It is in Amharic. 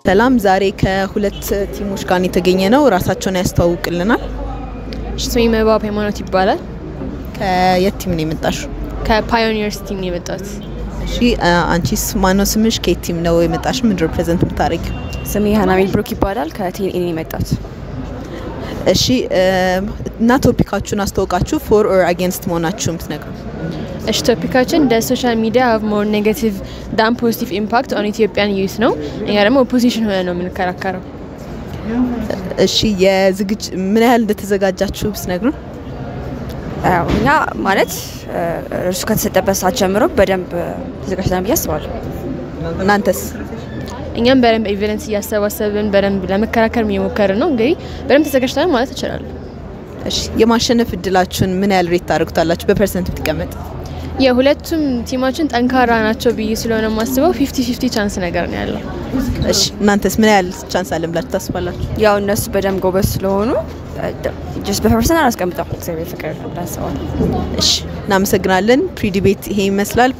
ሰላም ዛሬ ከሁለት ቲሞች ጋር የተገኘ ነው ራሳቸውን ያስተዋውቁልናል ስሜ መባብ ሃይማኖት ይባላል ከየት ቲም ነው የመጣሽው ከፓዮኒርስ ቲም ነው የመጣሁት እሺ አንቺስ ማነው ስምሽ ከየት ቲም ነው የመጣሽ ምን ሪፕሬዘንት የምታደርጊው ስሜ ሃናሚል ብሩክ ይባላል ከቲኤን ነው የመጣሁት እሺ እና ቶፒካችሁን አስተዋውቃችሁ for or against መሆናችሁም ትነግሩ እሺ ቶፒካችን the social media have more negative than positive impact on Ethiopian youth ነው እኛ ደግሞ ኦፖዚሽን ሆነ ነው የምንከራከረው እሺ የዝግጅ ምን ያህል እንደተዘጋጃችሁ ትነግሩ እኛ ማለት እርሱ ከተሰጠበት ሰዓት ጀምሮ በደንብ ተዘጋጅተናል ብዬ አስባለሁ እናንተስ እኛም በደንብ ኤቪደንስ እያሰባሰብን በደንብ ለመከራከር እየሞከርን ነው እንግዲህ በደንብ ተዘጋጅተናል ማለት እችላለሁ እሺ የማሸነፍ እድላችሁን ምን ያህል ሬት ታደርጉታላችሁ በፐርሰንት ብትቀመጥ የሁለቱም ቲማችን ጠንካራ ናቸው ብዬ ስለሆነ ማስበው 50-50 ቻንስ ነገር ነው ያለው እሺ እናንተስ ምን ያህል ቻንስ አለ ብላችሁ ታስባላችሁ ያው እነሱ በደንብ ጎበዝ ስለሆኑ just በፐርሰንት አስቀምጠው እግዚአብሔር ፍቅር ነው ታስባለሁ እሺ እናመሰግናለን ፕሪዲቤት ይሄ ይመስላል